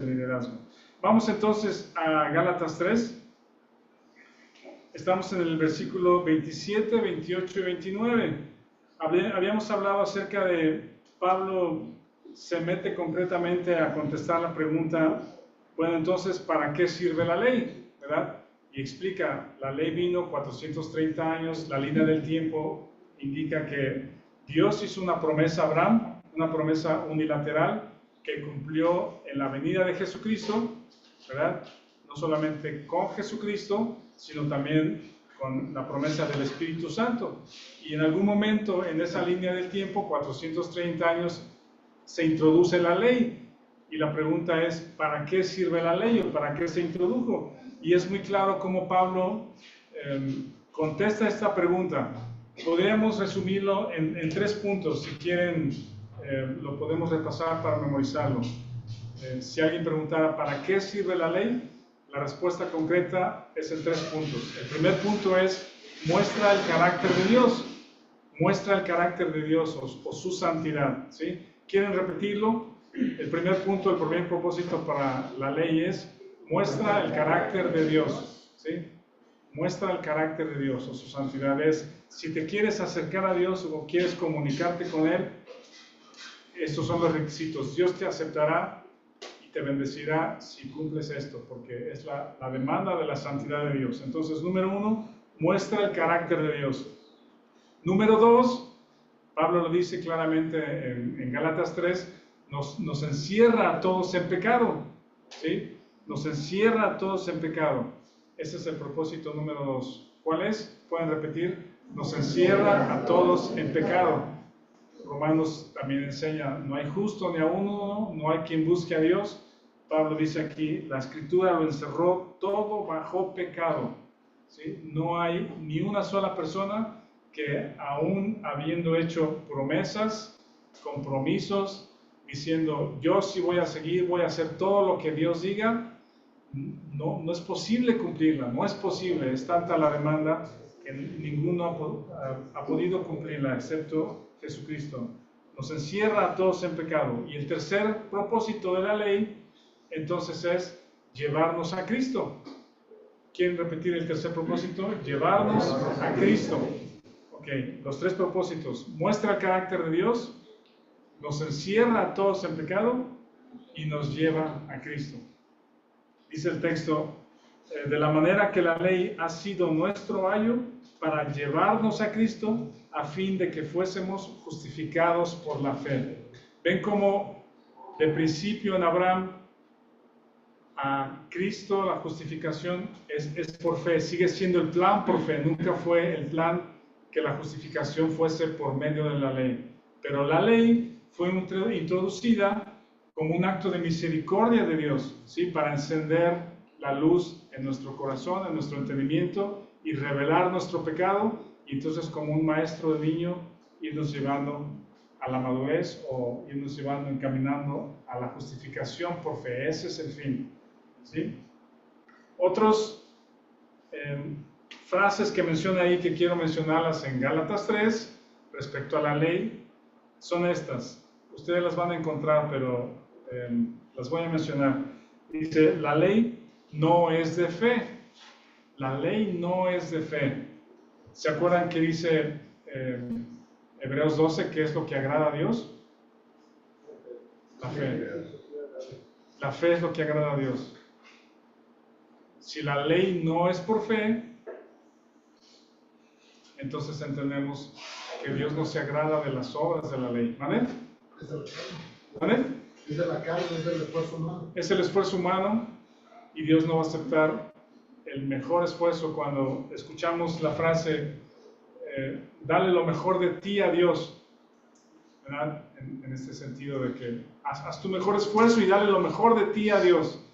de liderazgo. Vamos entonces a Gálatas 3. Estamos en el versículo 27, 28 y 29. Habíamos hablado acerca de Pablo se mete concretamente a contestar la pregunta, bueno, entonces, ¿para qué sirve la ley? ¿Verdad? Y explica, la ley vino 430 años, la línea del tiempo indica que Dios hizo una promesa a Abraham, una promesa unilateral que cumplió en la venida de Jesucristo, ¿verdad? No solamente con Jesucristo, sino también con la promesa del Espíritu Santo. Y en algún momento en esa línea del tiempo, 430 años, se introduce la ley. Y la pregunta es, ¿para qué sirve la ley o para qué se introdujo? Y es muy claro cómo Pablo contesta esta pregunta. Podríamos resumirlo en 3 puntos. Si quieren, lo podemos repasar para memorizarlo. Si alguien preguntara, ¿para qué sirve la ley? La respuesta concreta es en 3 puntos. El primer punto es, muestra el carácter de Dios. Muestra el carácter de Dios o su santidad, ¿sí? ¿Quieren repetirlo? El primer punto, el primer propósito para la ley es, muestra el carácter de Dios, ¿sí? Muestra el carácter de Dios o su santidad. Es, si te quieres acercar a Dios o quieres comunicarte con Él, estos son los requisitos. Dios te aceptará y te bendecirá si cumples esto, porque es la demanda de la santidad de Dios. Entonces, número 1, muestra el carácter de Dios. Número 2, Pablo lo dice claramente en Gálatas 3, nos encierra a todos en pecado, ¿sí? Nos encierra a todos en pecado. Ese es el propósito número 2. ¿Cuál es? Pueden repetir, nos encierra a todos en pecado. Romanos también enseña, no hay justo ni a uno, no hay quien busque a Dios. Pablo dice aquí, la Escritura lo encerró todo bajo pecado, ¿sí? No hay ni una sola persona que aún habiendo hecho promesas, compromisos, diciendo, yo sí voy a seguir, voy a hacer todo lo que Dios diga, no es posible cumplirla, no es posible, es tanta la demanda que ninguno ha podido cumplirla, excepto Jesucristo. Nos encierra a todos en pecado. Y el tercer propósito de la ley, entonces, es llevarnos a Cristo. ¿Quieren repetir el tercer propósito? Llevarnos a Cristo. Ok, los 3 propósitos. Muestra el carácter de Dios, nos encierra a todos en pecado y nos lleva a Cristo. Dice el texto, de la manera que la ley ha sido nuestro ayo para llevarnos a Cristo a fin de que fuésemos justificados por la fe. ¿Ven cómo de principio en Abraham a Cristo la justificación es por fe? Sigue siendo el plan por fe, nunca fue el plan que la justificación fuese por medio de la ley. Pero la ley fue introducida como un acto de misericordia de Dios, ¿sí? Para encender la luz en nuestro corazón, en nuestro entendimiento y revelar nuestro pecado, y entonces como un maestro de niño irnos llevando a la madurez o irnos llevando, encaminando a la justificación por fe. Ese es el fin, ¿sí? Otros frases que menciona ahí que quiero mencionarlas en Gálatas 3 respecto a la ley son estas. Ustedes las van a encontrar, pero las voy a mencionar. Dice, la ley no es de fe. La ley no es de fe. ¿Se acuerdan que dice Hebreos 12 qué es lo que agrada a Dios? La fe. La fe es lo que agrada a Dios. Si la ley no es por fe, entonces entendemos que Dios no se agrada de las obras de la ley. ¿Vale? ¿Vale? Es de la carne, es el esfuerzo humano. Es el esfuerzo humano y Dios no va a aceptar el mejor esfuerzo. Cuando escuchamos la frase, dale lo mejor de ti a Dios, ¿verdad? En este sentido de que haz tu mejor esfuerzo y dale lo mejor de ti a Dios.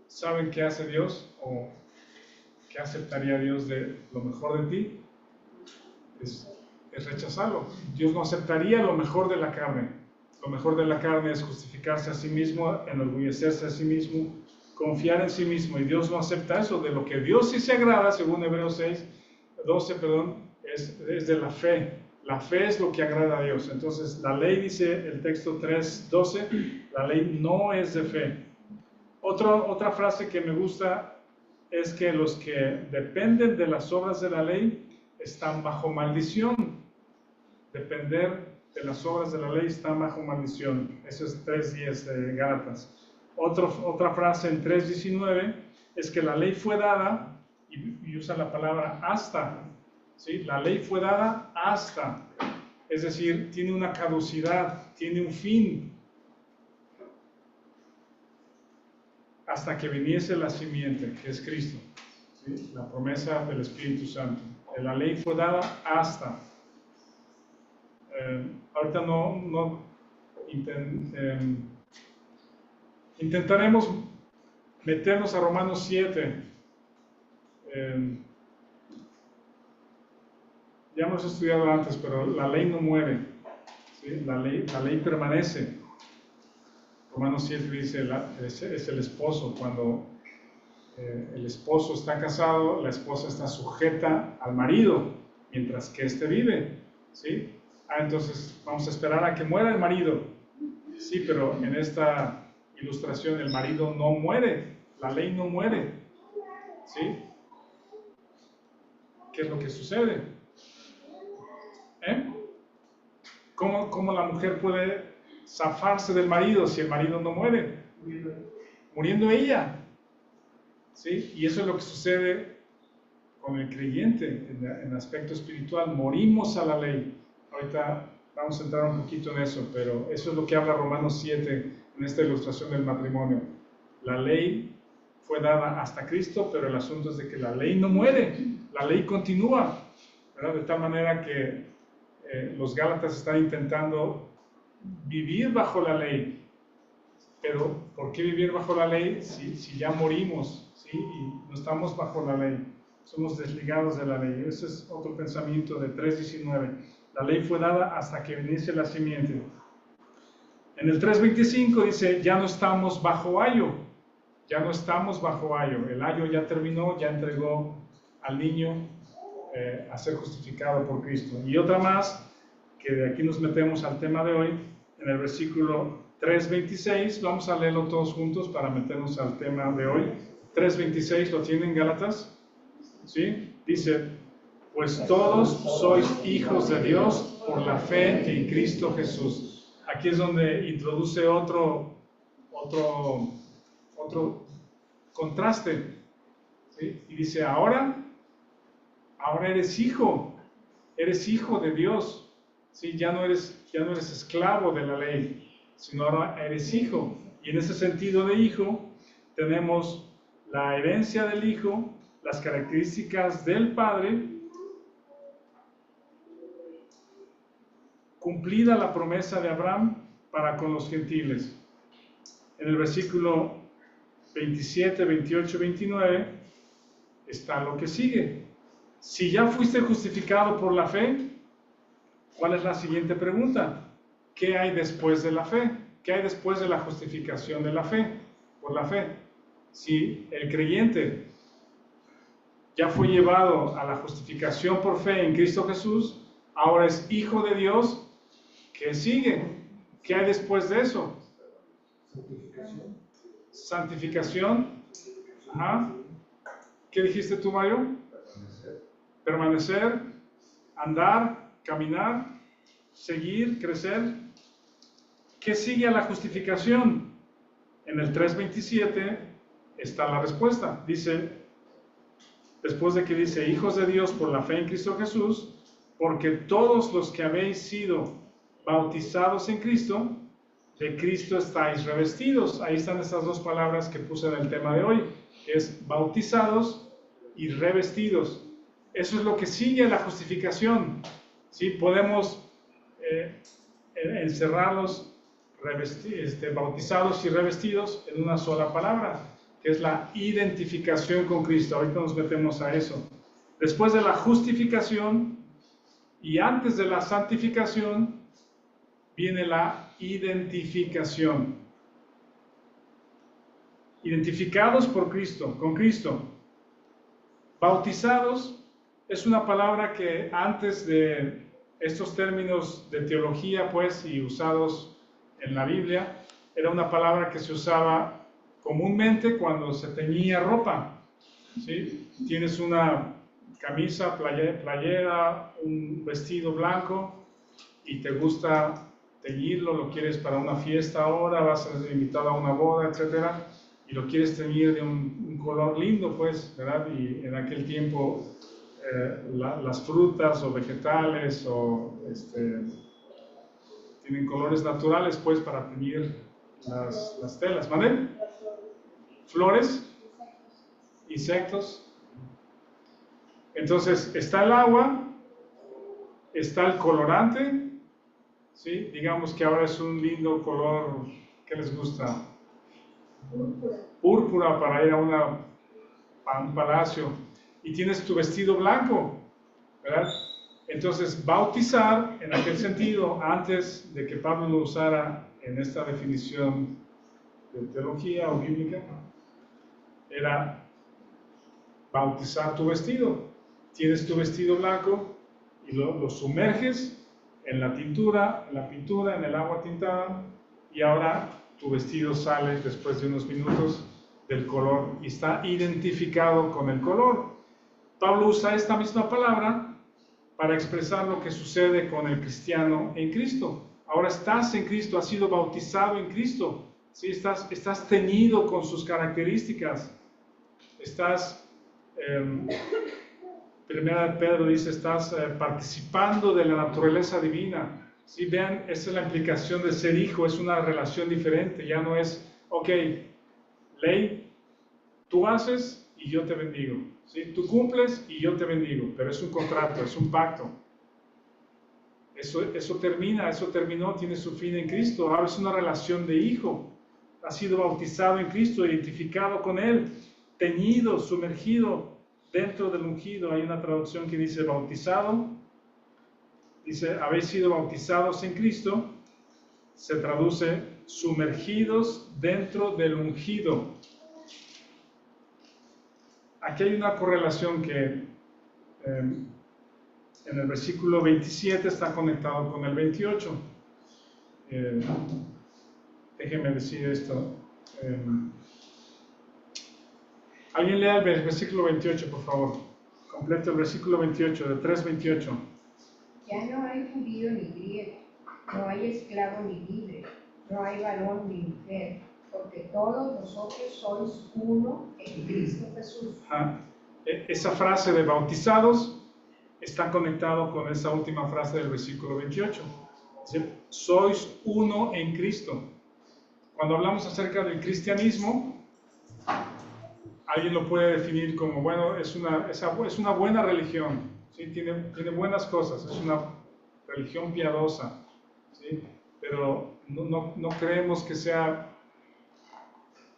¿Saben qué hace Dios? ¿O qué aceptaría Dios de lo mejor de ti? Es rechazarlo. Dios no aceptaría lo mejor de la carne. Lo mejor de la carne es justificarse a sí mismo, enorgullecerse a sí mismo, confiar en sí mismo. Y Dios no acepta eso. De lo que Dios sí se agrada, según Hebreos 12, es de la fe. La fe es lo que agrada a Dios. Entonces, la ley, dice el texto 3:12, la ley no es de fe. Otra frase que me gusta es que los que dependen de las obras de la ley están bajo maldición. Depender de las obras de la ley está bajo maldición. Eso es 3:10 de Gálatas. Otra frase en 3:19 es que la ley fue dada, y usa la palabra hasta. ¿Sí? La ley fue dada hasta. Es decir, tiene una caducidad, tiene un fin. Hasta que viniese la simiente, que es Cristo. ¿Sí? La promesa del Espíritu Santo. La ley fue dada hasta. Ahorita intentaremos meternos a Romanos 7. Ya hemos estudiado antes, pero la ley no muere. ¿Sí? La ley permanece. Romanos 7 dice, es el esposo. Cuando el esposo está casado, la esposa está sujeta al marido, mientras que éste vive. ¿Sí? Entonces vamos a esperar a que muera el marido. Sí, pero en esta ilustración el marido no muere, la ley no muere. ¿Sí? ¿Qué es lo que sucede? ¿Cómo la mujer puede zafarse del marido si el marido no muere? Muriendo ella. ¿Sí? Y eso es lo que sucede con el creyente en aspecto espiritual. Morimos a la ley. Ahorita vamos a entrar un poquito en eso, pero eso es lo que habla Romanos 7 en esta ilustración del matrimonio. La ley fue dada hasta Cristo, pero el asunto es de que la ley no muere, la ley continúa, ¿verdad? De tal manera que los Gálatas están intentando vivir bajo la ley. Pero ¿por qué vivir bajo la ley si ya morimos? ¿Sí? Y no estamos bajo la ley, somos desligados de la ley. Ese es otro pensamiento de 3:19. La ley fue dada hasta que viniese la simiente. En el 3:25 dice, ya no estamos bajo ayo. Ya no estamos bajo ayo. El ayo ya terminó, ya entregó al niño a ser justificado por Cristo. Y otra más, que de aquí nos metemos al tema de hoy, en el versículo 3:26, vamos a leerlo todos juntos para meternos al tema de hoy. 3:26, ¿lo tienen, Gálatas? ¿Sí? Dice, pues todos sois hijos de Dios por la fe en Cristo Jesús. Aquí es donde introduce otro contraste. ¿Sí? Y dice, ahora eres hijo de Dios. ¿Sí? Ya no eres esclavo de la ley, sino ahora eres hijo. Y en ese sentido de hijo, tenemos la herencia del hijo, las características del padre, cumplida la promesa de Abraham para con los gentiles. En el versículo 27, 28, 29 está lo que sigue. Si ya fuiste justificado por la fe, ¿cuál es la siguiente pregunta? ¿Qué hay después de la fe? ¿Qué hay después de la justificación de la fe? Por la fe. Si el creyente ya fue llevado a la justificación por fe en Cristo Jesús, ahora es hijo de Dios, ¿qué sigue? ¿Qué hay después de eso? Santificación. Ajá. ¿Qué dijiste tú, Mario? Permanecer, andar, caminar, seguir, crecer. ¿Qué sigue a la justificación? En el 3:27 está la respuesta. Dice, después de que dice, hijos de Dios por la fe en Cristo Jesús, porque todos los que habéis sido bautizados en Cristo, de Cristo estáis revestidos. Ahí están estas dos palabras que puse en el tema de hoy, que es bautizados y revestidos. Eso es lo que sigue a la justificación. ¿Sí? Podemos encerrarlos, bautizados y revestidos en una sola palabra, que es la identificación con Cristo. Ahorita nos metemos a eso. Después de la justificación y antes de la santificación, viene la identificación. Identificados por Cristo, con Cristo. Bautizados es una palabra que antes de estos términos de teología, pues, y usados en la Biblia, era una palabra que se usaba comúnmente cuando se teñía ropa, ¿sí? Tienes una camisa, playera, un vestido blanco y te gusta teñirlo, lo quieres para una fiesta ahora, vas a ser invitado a una boda, etcétera, y lo quieres teñir de un color lindo, pues, ¿verdad? Y en aquel tiempo las frutas o vegetales o tienen colores naturales, pues, para teñir las telas. ¿Vale? Flores, insectos. Entonces, está el agua, está el colorante, ¿sí? Digamos que ahora es un lindo color, ¿qué les gusta? Púrpura para ir a un palacio. Y tienes tu vestido blanco, ¿verdad? Entonces, bautizar, en aquel sentido, antes de que Pablo lo usara en esta definición de teología o bíblica, era bautizar tu vestido. Tienes tu vestido blanco y lo sumerges en la pintura, en el agua tintada, y ahora tu vestido sale después de unos minutos del color y está identificado con el color. Pablo usa esta misma palabra para expresar lo que sucede con el cristiano en Cristo. Ahora estás en Cristo, has sido bautizado en Cristo, ¿sí? Estás teñido con sus características, Primera de Pedro dice, estás participando de la naturaleza divina. ¿Sí? Vean, esa es la implicación de ser hijo, es una relación diferente, ya no es, ok, ley, tú haces y yo te bendigo, ¿sí? Tú cumples y yo te bendigo, pero es un contrato, es un pacto. Eso terminó, tiene su fin en Cristo. Ahora es una relación de hijo. Ha sido bautizado en Cristo, identificado con Él, teñido, sumergido dentro del ungido. Hay una traducción que dice bautizado. Dice, habéis sido bautizados en Cristo. Se traduce sumergidos dentro del ungido. Aquí hay una correlación que en el versículo 27 está conectado con el 28. Déjenme decir esto. Alguien lea el versículo 28, por favor. Completo el versículo 28, de 3:28. Ya no hay judío ni griego, no hay esclavo ni libre, no hay varón ni mujer, porque todos vosotros sois uno en Cristo Jesús. Esa frase de bautizados está conectado con esa última frase del versículo 28. Dice, sois uno en Cristo. Cuando hablamos acerca del cristianismo, alguien lo puede definir como, bueno, es una buena religión, ¿sí? Tiene buenas cosas, es una religión piadosa, ¿sí? Pero no creemos que sea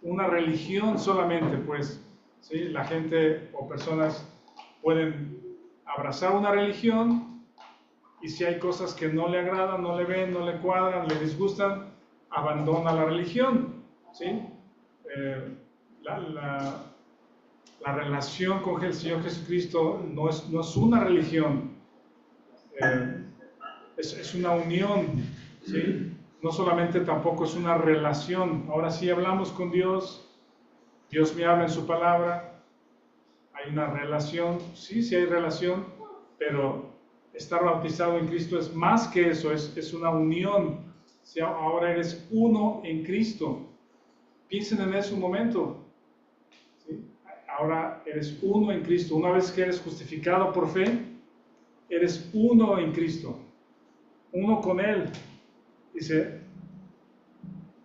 una religión solamente, pues, ¿sí? La gente o personas pueden abrazar una religión y si hay cosas que no le agradan, no le ven, no le cuadran, le disgustan, abandona la religión, ¿sí? La relación con el Señor Jesucristo no es una religión, es una unión, ¿sí? No solamente tampoco es una relación. Ahora sí hablamos con Dios, Dios me habla en su palabra, hay una relación, sí hay relación, pero estar bautizado en Cristo es más que eso, es una unión. Si ahora eres uno en Cristo, piensen en eso un momento. ¿Sí? Ahora eres uno en Cristo. Una vez que eres justificado por fe, eres uno en Cristo, uno con Él. Dice,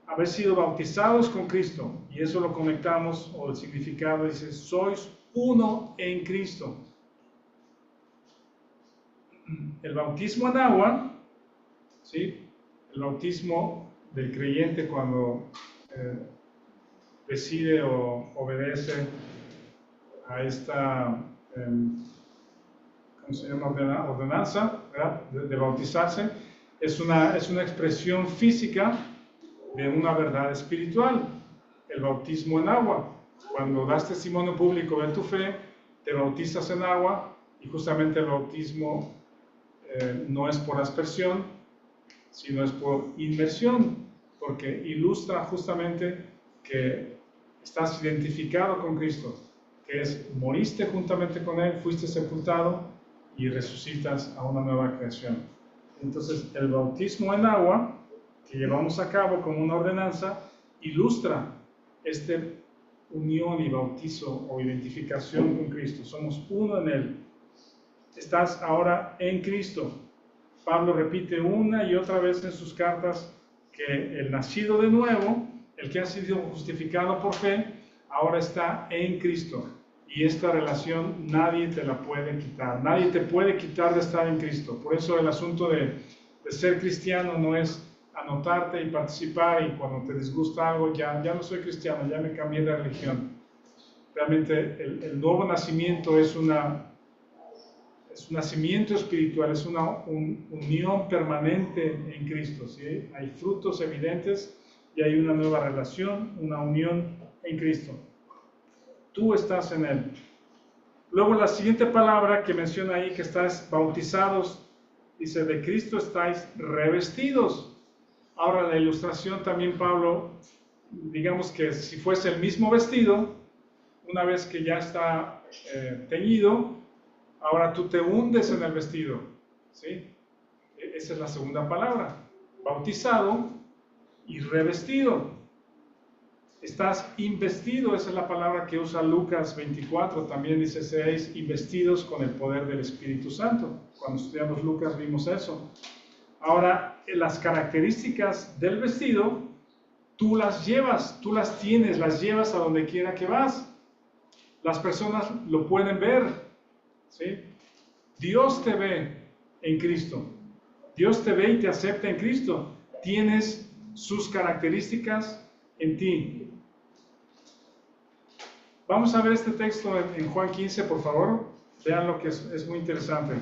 haber sido bautizados con Cristo, y eso lo conectamos, o el significado dice, sois uno en Cristo. El bautismo en agua, ¿sí? El bautismo del creyente cuando decide o obedece a esta ¿cómo se llama? Ordenanza, ¿verdad? De bautizarse, es una expresión física de una verdad espiritual. El bautismo en agua, cuando das testimonio público de tu fe, te bautizas en agua, y justamente el bautismo no es por aspersión, sino es por inmersión, porque ilustra justamente que estás identificado con Cristo, que es moriste juntamente con Él, fuiste sepultado y resucitas a una nueva creación. Entonces, el bautismo en agua, que llevamos a cabo como una ordenanza, ilustra este unión y bautizo o identificación con Cristo. Somos uno en Él. Estás ahora en Cristo. Pablo repite una y otra vez en sus cartas que el nacido de nuevo, el que ha sido justificado por fe, ahora está en Cristo. Y esta relación nadie te la puede quitar. Nadie te puede quitar de estar en Cristo. Por eso el asunto de ser cristiano no es anotarte y participar y cuando te disgusta algo, ya no soy cristiano, ya me cambié de religión. Realmente el nuevo nacimiento es un nacimiento espiritual, es una unión permanente en Cristo, ¿sí? Hay frutos evidentes y hay una nueva relación, una unión en Cristo. Tú estás en Él. Luego la siguiente palabra que menciona ahí, que estáis bautizados, dice, de Cristo estáis revestidos. Ahora la ilustración también Pablo, digamos que si fuese el mismo vestido, una vez que ya está teñido, ahora tú te hundes en el vestido, ¿sí? Esa es la segunda palabra, bautizado y revestido. Estás investido, esa es la palabra que usa Lucas 24, también dice, seréis investidos con el poder del Espíritu Santo. Cuando estudiamos Lucas vimos eso. Ahora, las características del vestido, tú las llevas, tú las tienes, las llevas a donde quiera que vas. Las personas lo pueden ver, ¿sí? Dios te ve en Cristo. Dios te ve y te acepta en Cristo. Tienes sus características en ti. Vamos a ver este texto en Juan 15, por favor. Vean lo que es muy interesante.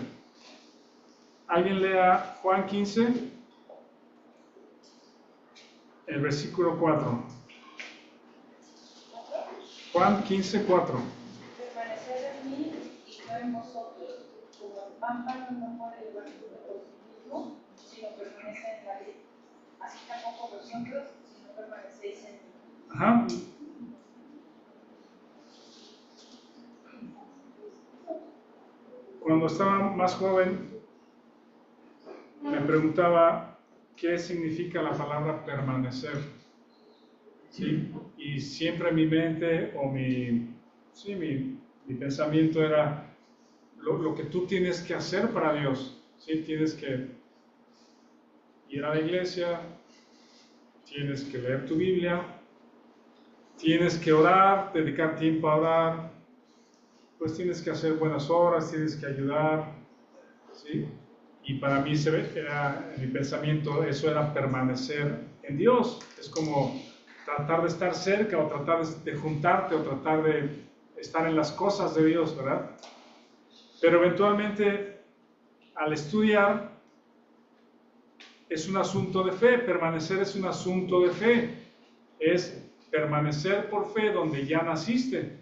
¿Alguien lea Juan 15? El versículo 4. Juan 15, 4. Permaneced en mí y yo en vosotros, como el pámpano no puede llevar fruto por sí mismo, sino permanece en la vid. Así tampoco vosotros, si no permanecéis en mí. Ajá. Cuando estaba más joven, me preguntaba qué significa la palabra permanecer. ¿Sí? Y siempre mi mente o mi pensamiento era lo que tú tienes que hacer para Dios. ¿Sí? Tienes que ir a la iglesia, tienes que leer tu Biblia, tienes que orar, dedicar tiempo a orar, pues tienes que hacer buenas obras, tienes que ayudar, ¿sí? Y para mí en mi pensamiento eso era permanecer en Dios. Es como tratar de estar cerca o tratar de juntarte o tratar de estar en las cosas de Dios, ¿verdad? Pero eventualmente al estudiar es un asunto de fe, permanecer es un asunto de fe, es permanecer por fe donde ya naciste.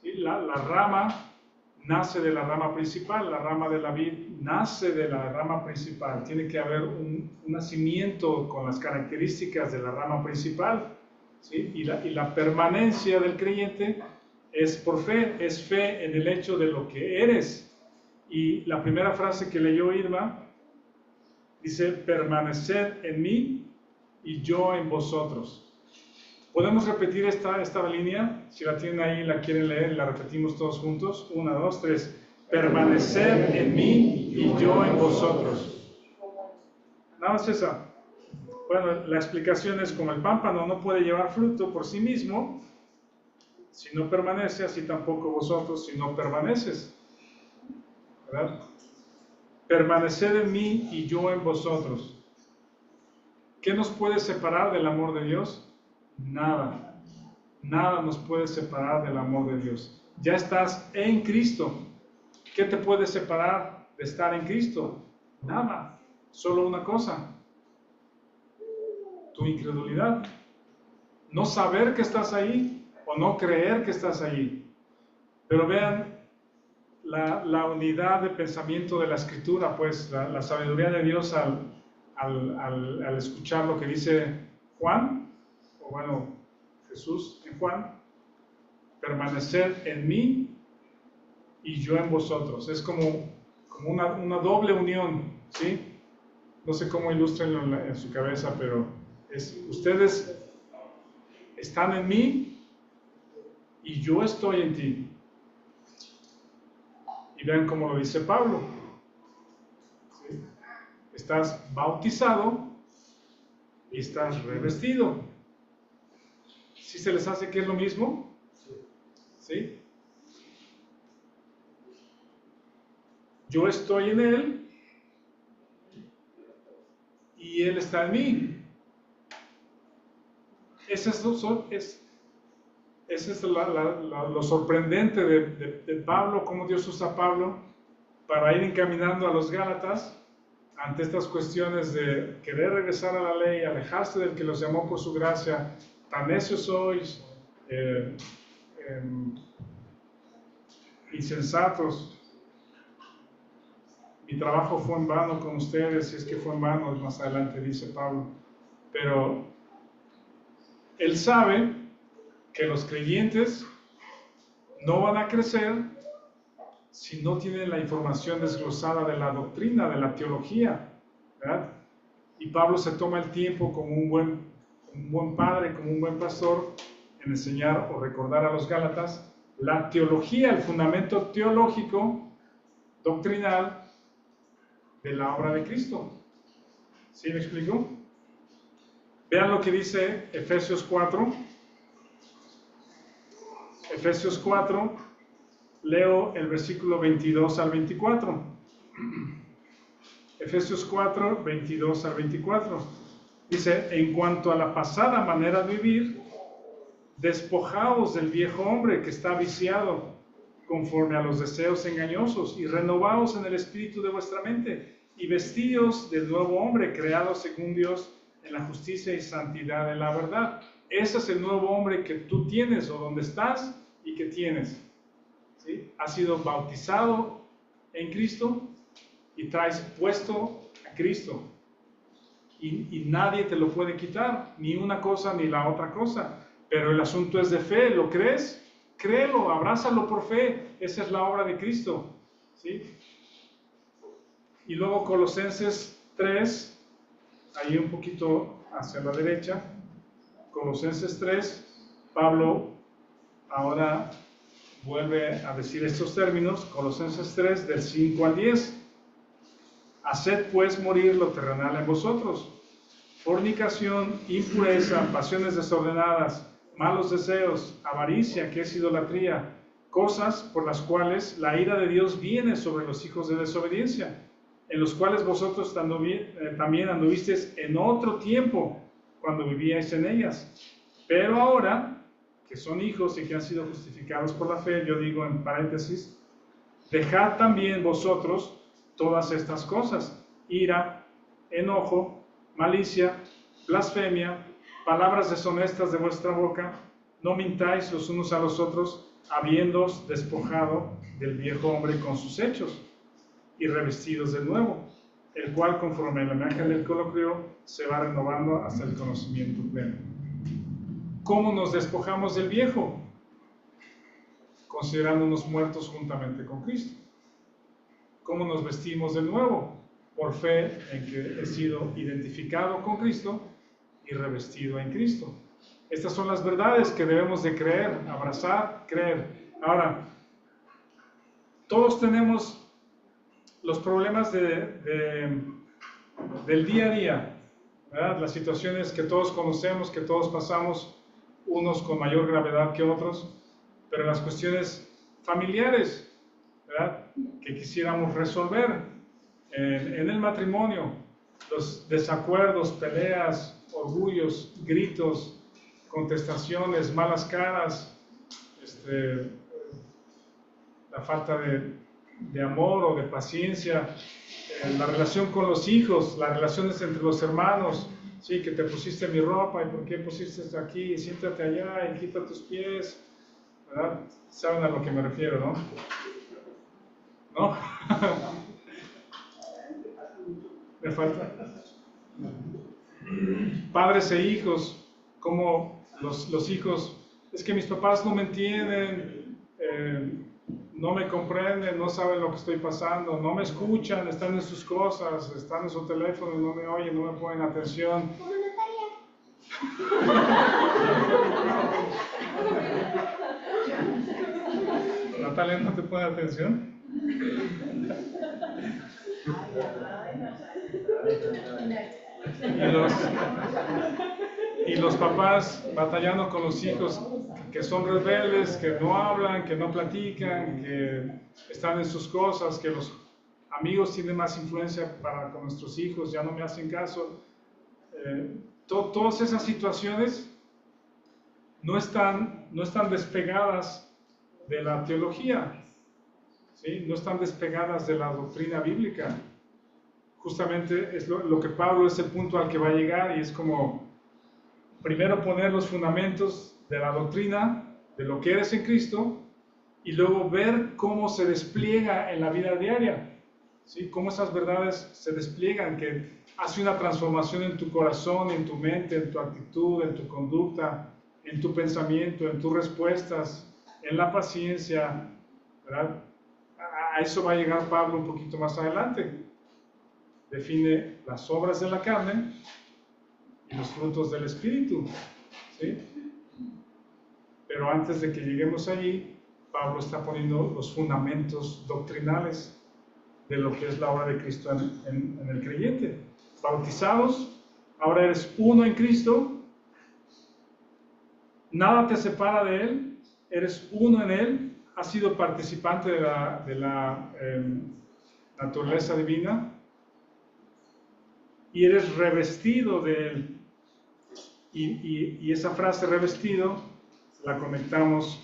¿Sí? La rama nace de la rama principal, la rama de la vid nace de la rama principal. Tiene que haber un nacimiento con las características de la rama principal, ¿sí? Y la permanencia del creyente es por fe, es fe en el hecho de lo que eres. Y la primera frase que leyó Irma dice, permaneced en mí y yo en vosotros. ¿Podemos repetir esta línea? Si la tienen ahí, la quieren leer, la repetimos todos juntos. 1, 2, 3. Permaneced en mí y yo en vosotros. Nada más esa. Bueno, la explicación es como el pámpano no puede llevar fruto por sí mismo, si no permanece, así tampoco vosotros si no permaneces. ¿Verdad? Permaneced en mí y yo en vosotros. ¿Qué nos puede separar del amor de Dios? Nada, nada nos puede separar del amor de Dios. Ya estás en Cristo. ¿Qué te puede separar de estar en Cristo? Nada, solo una cosa, tu incredulidad. No saber que estás ahí o no creer que estás ahí. Pero vean la unidad de pensamiento de la Escritura, pues la sabiduría de Dios al escuchar lo que dice Juan, o bueno, Jesús en Juan, permanecer en mí y yo en vosotros. Es como una doble unión, ¿sí? No sé cómo ilustrenlo en su cabeza, pero ustedes están en mí y yo estoy en ti. Y vean cómo lo dice Pablo. ¿Sí? Estás bautizado y estás revestido. ¿Sí se les hace que es lo mismo? ¿Sí? Yo estoy en Él y Él está en mí. Ese es lo sorprendente de Pablo, cómo Dios usa a Pablo para ir encaminando a los Gálatas ante estas cuestiones de querer regresar a la ley, alejarse del que los llamó por su gracia. Tan necios sois, insensatos. Mi trabajo fue en vano con ustedes, si es que fue en vano, más adelante dice Pablo. Pero él sabe que los creyentes no van a crecer si no tienen la información desglosada de la doctrina, de la teología, ¿verdad? Y Pablo se toma el tiempo como un buen padre, como un buen pastor, en enseñar o recordar a los Gálatas la teología, el fundamento teológico, doctrinal, de la obra de Cristo. ¿Sí me explico? Vean lo que dice Efesios 4. Efesios 4, leo el versículo 22 al 24. Efesios 4, 22 al 24. Dice, en cuanto a la pasada manera de vivir, despojaos del viejo hombre que está viciado conforme a los deseos engañosos y renovaos en el espíritu de vuestra mente y vestíos del nuevo hombre creado según Dios en la justicia y santidad de la verdad. Ese es el nuevo hombre que tú tienes o donde estás y que tienes. ¿Sí? Has sido bautizado en Cristo y traes puesto a Cristo. Y nadie te lo puede quitar, ni una cosa ni la otra cosa. Pero el asunto es de fe, ¿lo crees? Créelo, abrázalo por fe. Esa es la obra de Cristo. ¿Sí? Y luego Colosenses 3, ahí un poquito hacia la derecha. Colosenses 3, Pablo ahora vuelve a decir estos términos. Colosenses 3, del 5 al 10. Haced pues morir lo terrenal en vosotros: fornicación, impureza, pasiones desordenadas, malos deseos, avaricia, que es idolatría, cosas por las cuales la ira de Dios viene sobre los hijos de desobediencia, en los cuales vosotros también anduvisteis en otro tiempo, cuando vivíais en ellas. Pero ahora, que son hijos y que han sido justificados por la fe, yo digo en paréntesis, dejad también vosotros todas estas cosas: ira, enojo, malicia, blasfemia, palabras deshonestas de vuestra boca. No mintáis los unos a los otros, habiéndoos despojado del viejo hombre con sus hechos, y revestidos del nuevo, el cual conforme a la imagen del que lo creó, se va renovando hasta el conocimiento pleno. ¿Cómo nos despojamos del viejo? Considerándonos muertos juntamente con Cristo. ¿Cómo nos vestimos del nuevo? Por fe en que he sido identificado con Cristo y revestido en Cristo. Estas son las verdades que debemos de creer, abrazar, creer. Ahora, todos tenemos los problemas del día a día, ¿verdad? Las situaciones que todos conocemos, que todos pasamos, unos con mayor gravedad que otros, pero las cuestiones familiares, ¿verdad?, que quisiéramos resolver en el matrimonio, los desacuerdos, peleas, orgullos, gritos, contestaciones, malas caras, la falta de amor o de paciencia, la relación con los hijos, las relaciones entre los hermanos. Sí, que te pusiste mi ropa, ¿y por qué pusiste esto aquí? Siéntate allá y quita tus pies, ¿verdad? Saben a lo que me refiero, ¿no? ¿No? Me falta. Padres e hijos, como los hijos, es que mis papás no me entienden, no me comprenden, no saben lo que estoy pasando, no me escuchan, están en sus cosas, están en su teléfono, no me oyen, no me ponen atención. Como Natalia. ¿Natalia no te pone atención? Y los papás batallando con los hijos que son rebeldes, que no hablan, que no platican, que están en sus cosas, que los amigos tienen más influencia con nuestros hijos, ya no me hacen caso. Todas esas situaciones no están despegadas de la teología, ¿sí? No están despegadas de la doctrina bíblica. Justamente es lo que Pablo es el punto al que va a llegar, y es como primero poner los fundamentos de la doctrina, de lo que eres en Cristo, y luego ver cómo se despliega en la vida diaria, ¿sí? Cómo esas verdades se despliegan, que hace una transformación en tu corazón, en tu mente, en tu actitud, en tu conducta, en tu pensamiento, en tus respuestas, en la paciencia, ¿verdad? A eso va a llegar Pablo un poquito más adelante. Define las obras de la carne y los frutos del Espíritu, ¿sí? Pero antes de que lleguemos allí, Pablo está poniendo los fundamentos doctrinales de lo que es la obra de Cristo en el creyente. Bautizados, ahora eres uno en Cristo, nada te separa de Él, eres uno en Él, has sido participante de la naturaleza divina, y eres revestido de Él. Y esa frase revestido la conectamos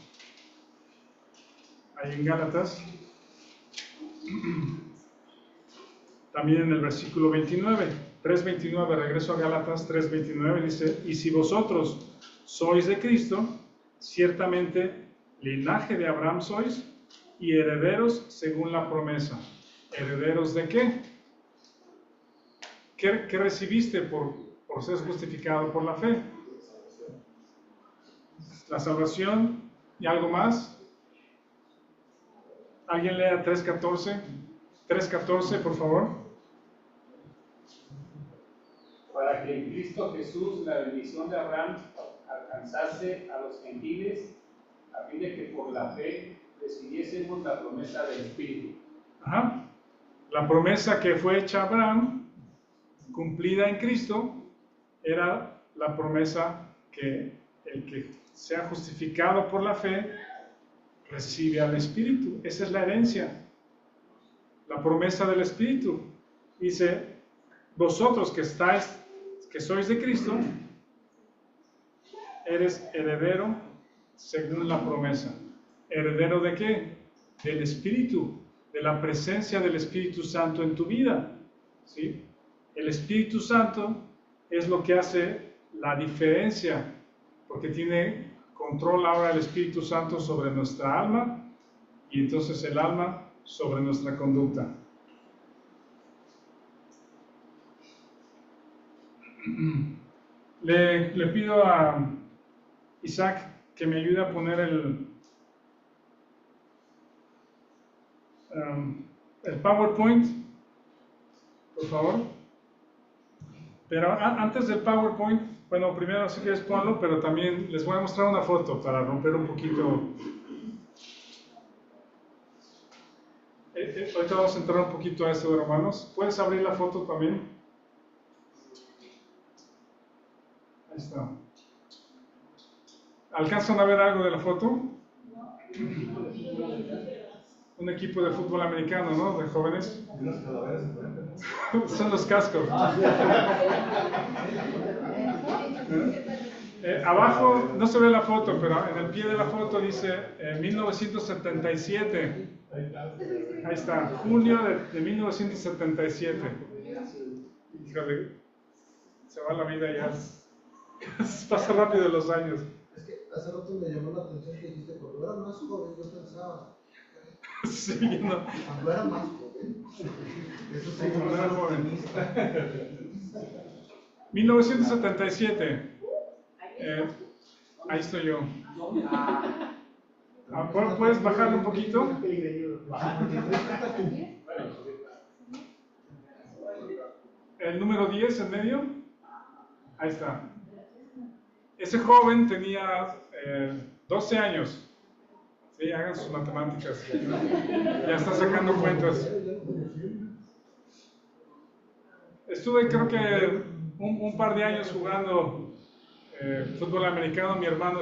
ahí en Gálatas, también en el versículo 29, 3:29, regreso a Gálatas 3:29, dice: y si vosotros sois de Cristo, ciertamente linaje de Abraham sois y herederos según la promesa. ¿Herederos de qué? ¿Qué recibiste por ser justificado por la fe? La salvación. ¿Y algo más? ¿Alguien lea 3:14? 3:14, por favor. Para que en Cristo Jesús la bendición de Abraham alcanzase a los gentiles, a fin de que por la fe recibiésemos la promesa del Espíritu. Ajá. La promesa que fue hecha a Abraham, cumplida en Cristo, era la promesa que el que sea justificado por la fe recibe al Espíritu. Esa es la herencia, la promesa del Espíritu. Dice: vosotros que sois de Cristo, eres heredero según la promesa. ¿Heredero de qué? Del Espíritu, de la presencia del Espíritu Santo en tu vida, ¿sí? El Espíritu Santo es lo que hace la diferencia, porque tiene control ahora el Espíritu Santo sobre nuestra alma, y entonces el alma sobre nuestra conducta. Le pido a Isaac que me ayude a poner el PowerPoint, por favor. Pero antes del PowerPoint, bueno, primero si quieres ponlo, pero también les voy a mostrar una foto para romper un poquito. Ahorita vamos a entrar un poquito a esto de Romanos. ¿Puedes abrir la foto también? Ahí está. ¿Alcanzan a ver algo de la foto? Un equipo de fútbol americano, ¿no? De jóvenes. Son los cascos. Abajo no se ve la foto, pero en el pie de la foto dice 1977. Ahí está, junio de 1977. Híjole, se va la vida ya. Pasa rápido los años. Es que hace rato me llamó la atención que dijiste, cuando era más joven yo pensaba. Siguiendo. Cuando era más joven. Eso sí, Cuando no era era joven. optimista. 1977. Ahí estoy yo. ¿Puedes bajarlo un poquito? El número 10 en medio. Ahí está. Ese joven tenía 12 años. Sí, hagan sus matemáticas. Ya está sacando cuentas. Estuve creo que un par de años jugando fútbol americano. Mi hermano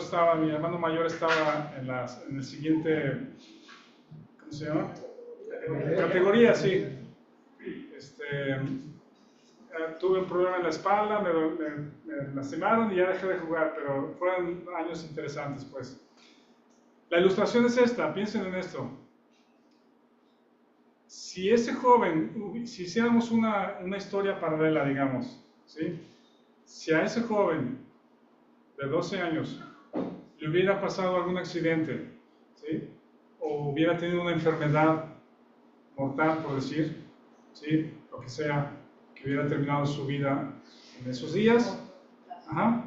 mayor estaba en el siguiente, ¿cómo se llama? Categoría, sí. Tuve un problema en la espalda, me lastimaron y ya dejé de jugar, pero fueron años interesantes, pues. La ilustración es esta, piensen en esto. Si ese joven, si hiciéramos una historia paralela, digamos, ¿sí? Si a ese joven de 12 años le hubiera pasado algún accidente, ¿sí? O hubiera tenido una enfermedad mortal, por decir, ¿sí? Lo que sea, que hubiera terminado su vida en esos días, ajá,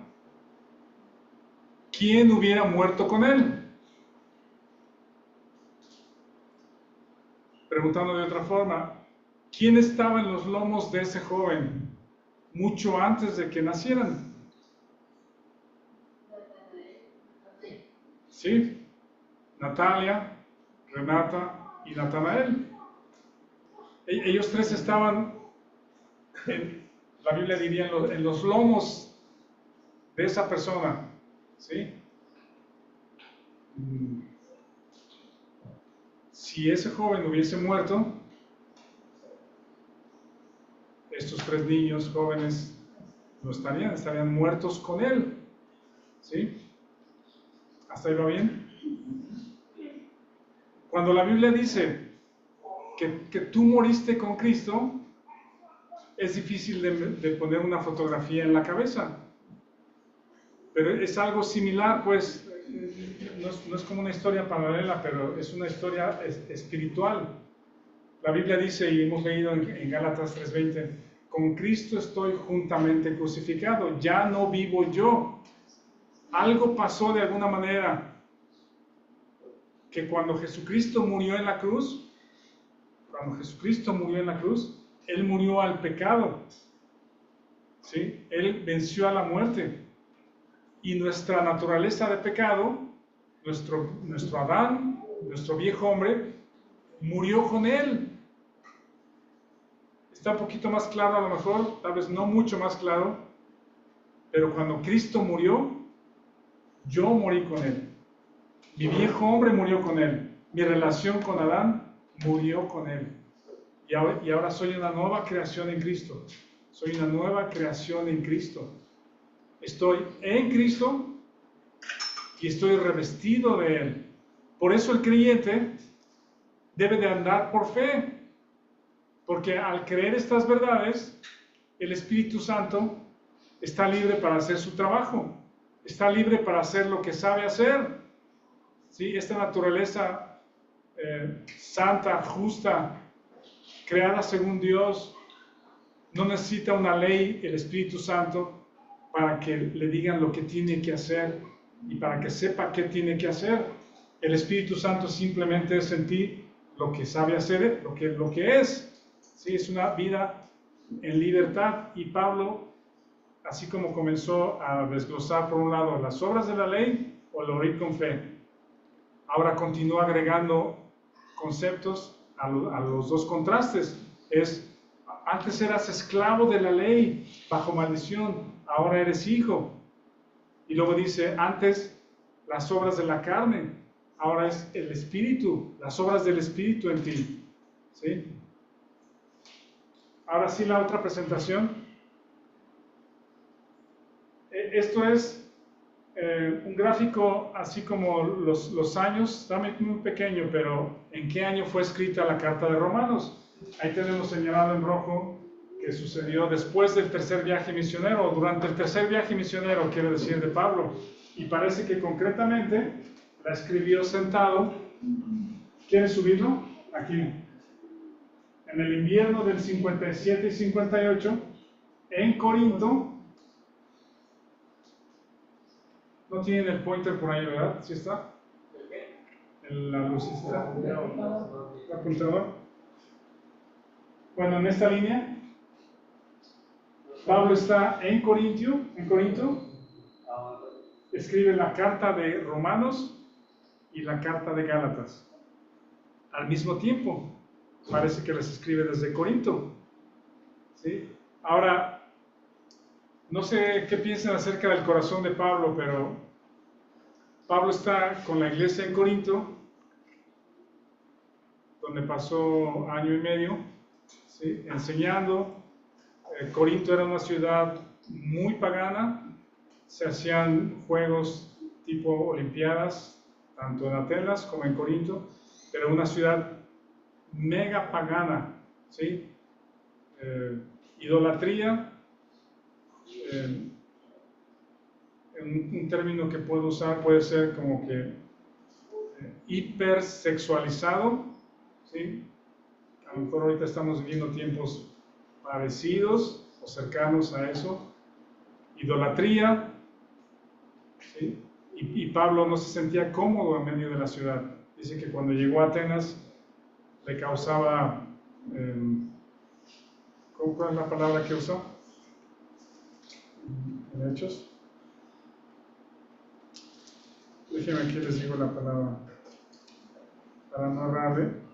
¿quién hubiera muerto con él? Preguntando de otra forma, ¿quién estaba en los lomos de ese joven mucho antes de que nacieran? ¿Sí? Natalia, Renata y Natanael. Ellos tres estaban, la Biblia diría, en los lomos de esa persona. ¿Sí? Si ese joven hubiese muerto, estos tres niños jóvenes no estarían muertos con él. ¿Sí? ¿Hasta ahí va bien? Cuando la Biblia dice que tú moriste con Cristo, es difícil de poner una fotografía en la cabeza. Pero es algo similar, pues, no es como una historia paralela, pero es una historia espiritual. La Biblia dice, y hemos leído en Gálatas 3:20, con Cristo estoy juntamente crucificado, ya no vivo yo. Algo pasó de alguna manera, que cuando Jesucristo murió en la cruz, Él murió al pecado, ¿sí? Él venció a la muerte. Y nuestra naturaleza de pecado, nuestro Adán, nuestro viejo hombre, murió con Él. Está un poquito más claro a lo mejor, tal vez no mucho más claro, pero cuando Cristo murió, yo morí con Él. Mi viejo hombre murió con Él. Mi relación con Adán murió con Él. Y ahora soy una nueva creación en Cristo. Soy una nueva creación en Cristo. Estoy en Cristo y estoy revestido de Él. Por eso el creyente debe de andar por fe. Porque al creer estas verdades, el Espíritu Santo está libre para hacer su trabajo. Está libre para hacer lo que sabe hacer. ¿Sí? Esta naturaleza santa, justa, creada según Dios, no necesita una ley, el Espíritu Santo, para que le digan lo que tiene que hacer y para que sepa qué tiene que hacer. El Espíritu Santo simplemente es en ti lo que sabe hacer, lo que es. ¿Sí? Es una vida en libertad. Y Pablo, así como comenzó a desglosar por un lado las obras de la ley o el oír con fe, ahora continúa agregando conceptos a los dos contrastes. Antes eras esclavo de la ley, bajo maldición, ahora eres hijo. Y luego dice, antes las obras de la carne, ahora es el Espíritu, las obras del Espíritu en ti. ¿Sí? Ahora sí, la otra presentación. Esto es un gráfico así como los años, está muy pequeño, pero ¿en qué año fue escrita la carta de Romanos? Ahí tenemos señalado en rojo que sucedió después del tercer viaje misionero, o durante el tercer viaje misionero, quiero decir, de Pablo. Y parece que concretamente la escribió sentado ¿Quieres subirlo? Aquí. En el invierno del 57 y 58, en Corinto, no tienen el pointer por ahí, ¿verdad? ¿Sí está? En la lucecita. El apuntador. Bueno, en esta línea, Pablo está en Corinto, escribe la carta de Romanos y la carta de Gálatas. Al mismo tiempo, parece que las escribe desde Corinto. ¿Sí? Ahora, no sé qué piensan acerca del corazón de Pablo, pero Pablo está con la iglesia en Corinto, donde pasó año y medio, ¿sí? Enseñando. Corinto era una ciudad muy pagana, se hacían juegos tipo olimpiadas, tanto en Atenas como en Corinto, pero una ciudad mega pagana, ¿sí? Idolatría, un término que puedo usar puede ser como que hipersexualizado, ¿sí? A lo mejor ahorita estamos viviendo tiempos parecidos o cercanos a eso. Idolatría, ¿sí? Y Pablo no se sentía cómodo en medio de la ciudad. Dice que cuando llegó a Atenas le causaba, ¿cuál es la palabra que usó? En Hechos. Déjenme aquí les digo la palabra para no errarle.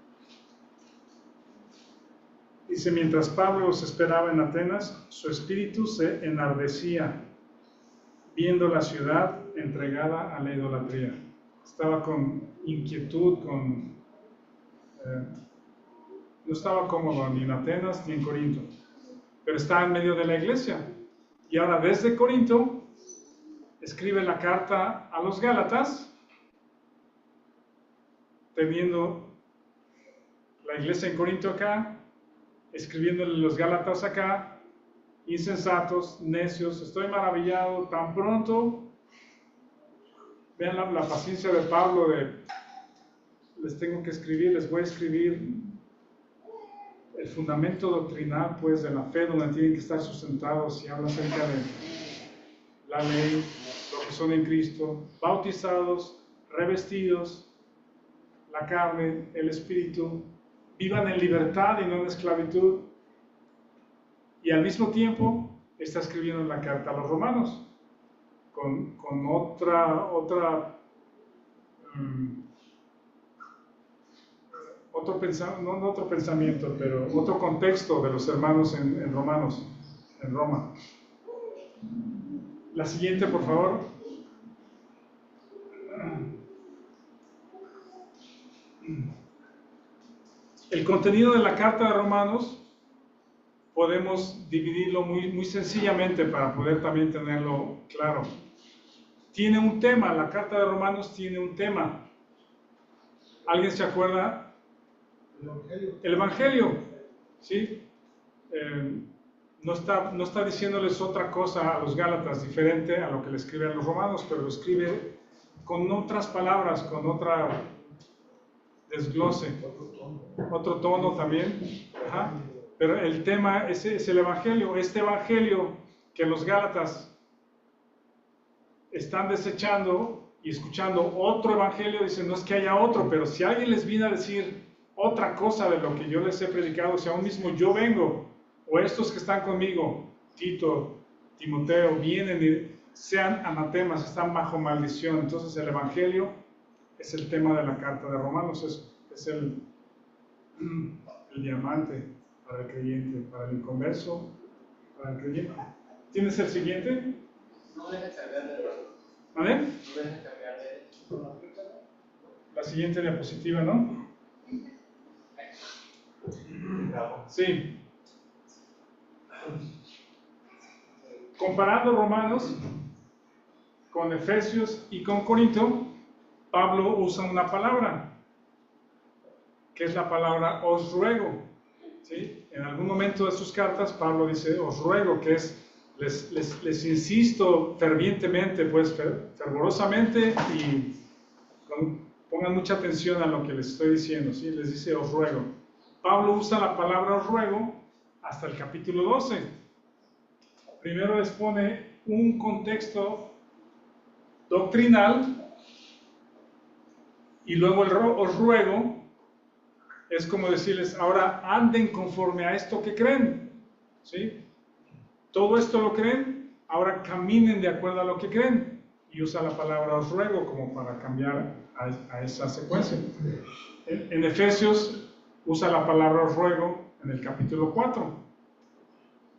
Dice, mientras Pablo los esperaba en Atenas, su espíritu se enardecía, viendo la ciudad entregada a la idolatría. Estaba con inquietud, no estaba cómodo ni en Atenas ni en Corinto, pero estaba en medio de la iglesia. Y ahora desde Corinto escribe la carta a los Gálatas, teniendo la iglesia en Corinto acá, escribiéndole los Gálatas acá, insensatos, necios, estoy maravillado, tan pronto, vean la paciencia de Pablo les tengo que escribir, les voy a escribir el fundamento doctrinal, pues, de la fe, donde tienen que estar sustentados, y habla acerca de la ley, lo que son en Cristo, bautizados, revestidos, la carne, el espíritu, vivan en libertad y no en esclavitud. Y al mismo tiempo está escribiendo la carta a los romanos con otro pensamiento, pero otro contexto de los hermanos en Roma. La siguiente, por favor. El contenido de la carta de Romanos podemos dividirlo muy sencillamente para poder también tenerlo claro. Tiene un tema, la carta de Romanos tiene un tema. ¿Alguien se acuerda? El Evangelio, ¿sí? No está diciéndoles otra cosa a los Gálatas diferente a lo que le escribe a los romanos, pero lo escribe con otras palabras, con otra desglose, otro tono también. Ajá. Pero el tema es el Evangelio, este Evangelio que los Gálatas están desechando y escuchando otro Evangelio. Dicen, no es que haya otro, pero si alguien les viene a decir otra cosa de lo que yo les he predicado, si aún mismo yo vengo, o estos que están conmigo, Tito, Timoteo, vienen y sean anatemas, están bajo maldición. Entonces el Evangelio es el tema de la carta de Romanos, es el diamante para el creyente, para el inconverso, para el creyente. ¿Tienes el siguiente? No dejes cambiar de eso. ¿Vale? No dejes cambiar de eso. La siguiente diapositiva, ¿no? Sí. Comparando Romanos con Efesios y con Corinto, Pablo usa una palabra, que es la palabra os ruego. ¿Sí? En algún momento de sus cartas, Pablo dice os ruego, que es les insisto fervientemente, pues fervorosamente, y Pongan mucha atención a lo que les estoy diciendo, ¿sí? Les dice, os ruego. Pablo usa la palabra os ruego hasta el capítulo 12. Primero les pone un contexto doctrinal y luego el os ruego es como decirles, ahora anden conforme a esto que creen, ¿sí? Todo esto lo creen, ahora caminen de acuerdo a lo que creen. Y usa la palabra os ruego como para cambiar a esa secuencia. En Efesios usa la palabra os ruego en el capítulo 4.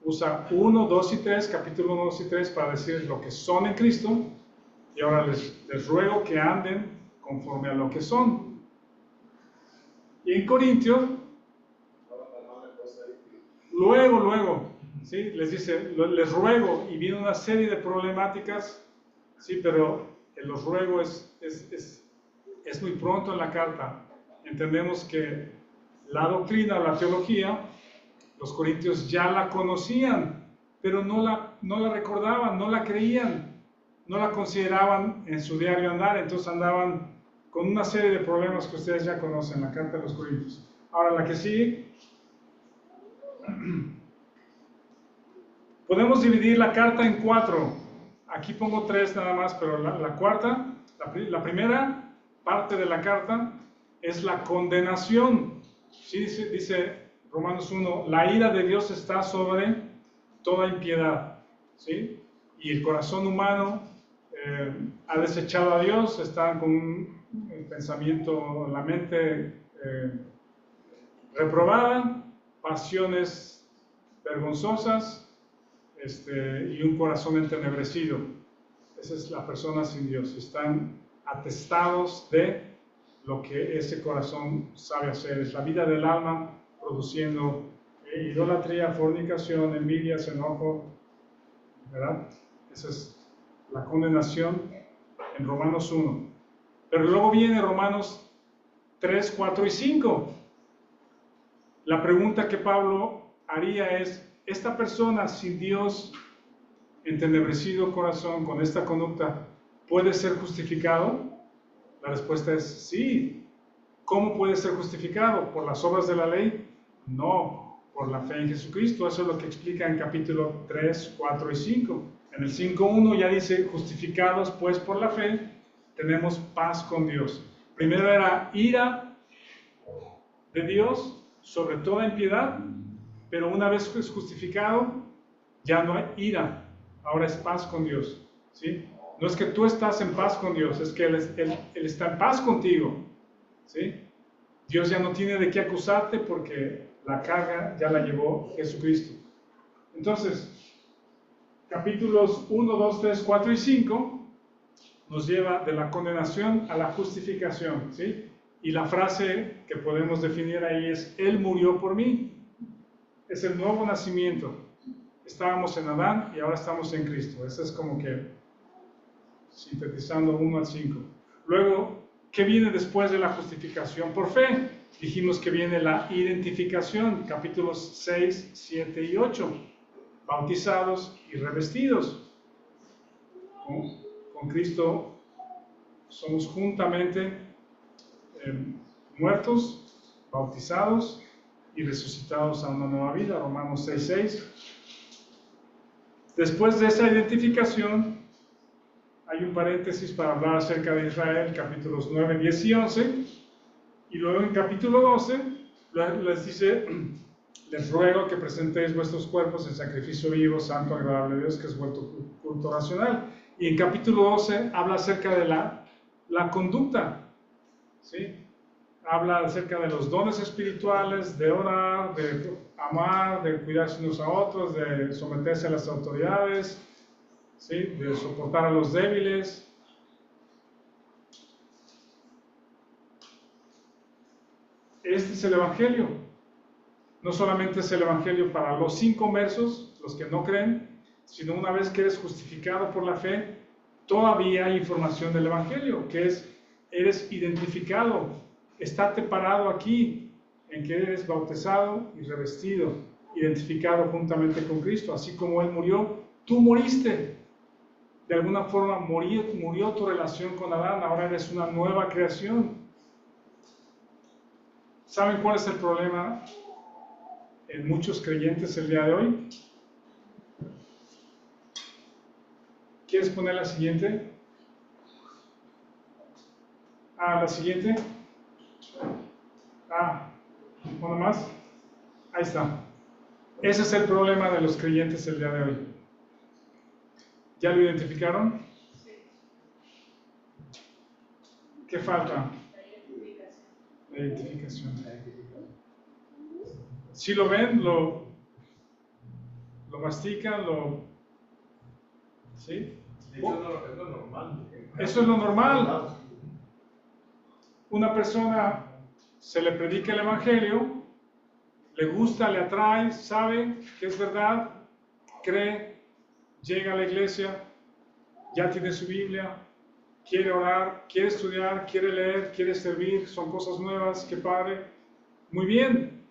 Usa 1, 2 y 3, capítulo 1, 2 y 3 para decir lo que son en Cristo. Y ahora les ruego que anden conforme a lo que son. Y en Corintios, luego, ¿sí? Les dice, les ruego, y viene una serie de problemáticas. Sí, pero los ruego es muy pronto en la carta. Entendemos que la doctrina, la teología, los corintios ya la conocían, pero no la recordaban, no la creían, no la consideraban en su diario andar, entonces andaban con una serie de problemas que ustedes ya conocen, la carta de los corintios. Ahora, la que sigue, podemos dividir la carta en 4. Aquí pongo 3 nada más, pero la cuarta, la primera parte de la carta es la condenación. Sí, dice Romanos 1, la ira de Dios está sobre toda impiedad, ¿sí? Y el corazón humano ha desechado a Dios, está con un pensamiento, la mente reprobada, pasiones vergonzosas, y un corazón entenebrecido. Esa es la persona sin Dios. Están atestados de lo que ese corazón sabe hacer. Es la vida del alma produciendo idolatría, fornicación, envidias, enojo, ¿verdad? Esa es la condenación en Romanos 1. Pero luego viene Romanos 3, 4 y 5. La pregunta que Pablo haría es, ¿esta persona sin Dios, entenebrecido corazón, con esta conducta, puede ser justificado? La respuesta es sí. ¿Cómo puede ser justificado? ¿Por las obras de la ley? No, por la fe en Jesucristo. Eso es lo que explica en capítulo 3, 4 y 5. En el 5.1 ya dice, justificados pues por la fe, tenemos paz con Dios. Primero era ira de Dios sobre toda impiedad, pero una vez justificado, ya no hay ira, ahora es paz con Dios, ¿sí? No es que tú estás en paz con Dios, es que Él está en paz contigo, ¿sí? Dios ya no tiene de qué acusarte porque la carga ya la llevó Jesucristo. Entonces, capítulos 1, 2, 3, 4 y 5 nos lleva de la condenación a la justificación, ¿sí? Y la frase que podemos definir ahí es, Él murió por mí. Es el nuevo nacimiento. Estábamos en Adán y ahora estamos en Cristo. Eso es como que sintetizando 1 al 5. Luego, ¿qué viene después de la justificación por fe? Dijimos que viene la identificación, capítulos 6, 7 y 8. Bautizados y revestidos. Con Cristo somos juntamente muertos, bautizados y resucitados a una nueva vida, Romanos 6:6. Después de esa identificación, hay un paréntesis para hablar acerca de Israel, capítulos 9, 10 y 11, y luego en capítulo 12 les dice, les ruego que presentéis vuestros cuerpos en sacrificio vivo, santo, agradable a Dios, que es vuestro culto racional. Y en capítulo 12 habla acerca de la conducta, ¿sí? Habla acerca de los dones espirituales, de orar, de amar, de cuidarse unos a otros, de someterse a las autoridades, ¿sí? De soportar a los débiles. Este es el Evangelio. No solamente es el Evangelio para los inconversos, los que no creen, sino una vez que eres justificado por la fe, todavía hay información del Evangelio, que es, eres identificado. Estate parado aquí, en que eres bautizado y revestido, identificado juntamente con Cristo. Así como Él murió, tú moriste. De alguna forma murió tu relación con Adán, ahora eres una nueva creación. ¿Saben cuál es el problema en muchos creyentes el día de hoy? ¿Quieres poner la siguiente? La siguiente. ¿Uno más? Ahí está. Ese es el problema de los creyentes el día de hoy. ¿Ya lo identificaron? ¿Qué falta? La identificación. Si lo ven, lo mastican, ¿sí? Eso es lo normal. Eso es lo normal. Una persona se le predica el Evangelio, le gusta, le atrae, sabe que es verdad, cree, llega a la iglesia, ya tiene su Biblia, quiere orar, quiere estudiar, quiere leer, quiere servir, son cosas nuevas, qué padre. Muy bien.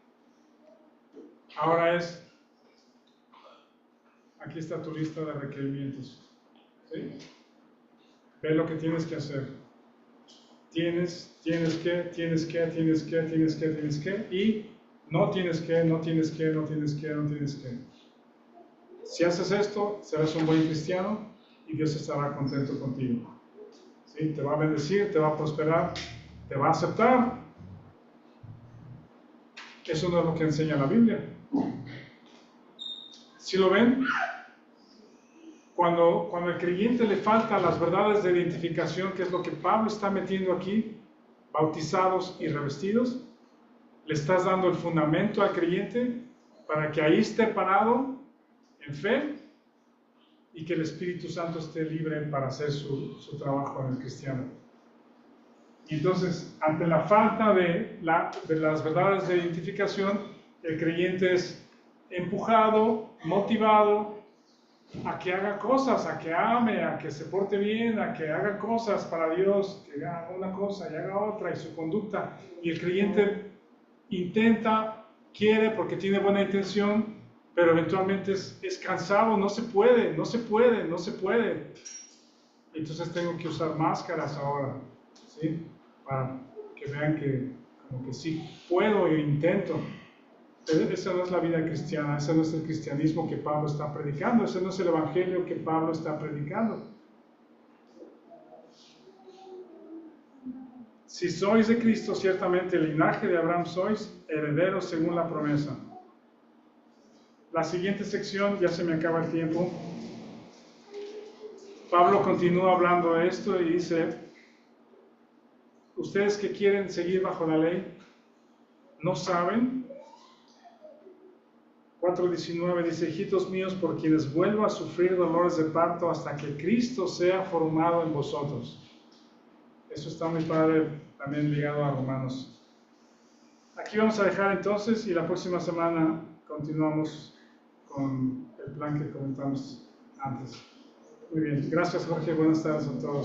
Ahora aquí está tu lista de requerimientos. ¿Sí? Ve lo que tienes que hacer. Tienes que, y no tienes que. Si haces esto, serás un buen cristiano y Dios estará contento contigo. ¿Sí? Te va a bendecir, te va a prosperar, te va a aceptar. Eso no es lo que enseña la Biblia. ¿Sí lo ven? Cuando al creyente le falta las verdades de identificación, que es lo que Pablo está metiendo aquí, bautizados y revestidos, le estás dando el fundamento al creyente para que ahí esté parado en fe y que el Espíritu Santo esté libre para hacer su trabajo en el cristiano. Y entonces, ante la falta de las verdades de identificación, el creyente es empujado, motivado a que haga cosas, a que ame, a que se porte bien, a que haga cosas para Dios, que haga una cosa y haga otra, y su conducta. Y el creyente intenta, quiere porque tiene buena intención, pero eventualmente es cansado, no se puede. Entonces tengo que usar máscaras ahora, ¿sí? Para que vean que como que sí puedo e intento. Esa no es la vida cristiana, ese no es el cristianismo que Pablo está predicando, ese no es el evangelio que Pablo está predicando. Si sois de Cristo, ciertamente el linaje de Abraham sois, herederos según la promesa. La siguiente sección, ya se me acaba el tiempo. Pablo continúa hablando de esto y dice: ustedes que quieren seguir bajo la ley, ¿no saben? 4:19 dice: hijitos míos, por quienes vuelvo a sufrir dolores de parto hasta que Cristo sea formado en vosotros. Eso está muy padre, también ligado a Romanos. Aquí vamos a dejar entonces y la próxima semana continuamos con el plan que comentamos antes. Muy bien, gracias Jorge, buenas tardes a todos.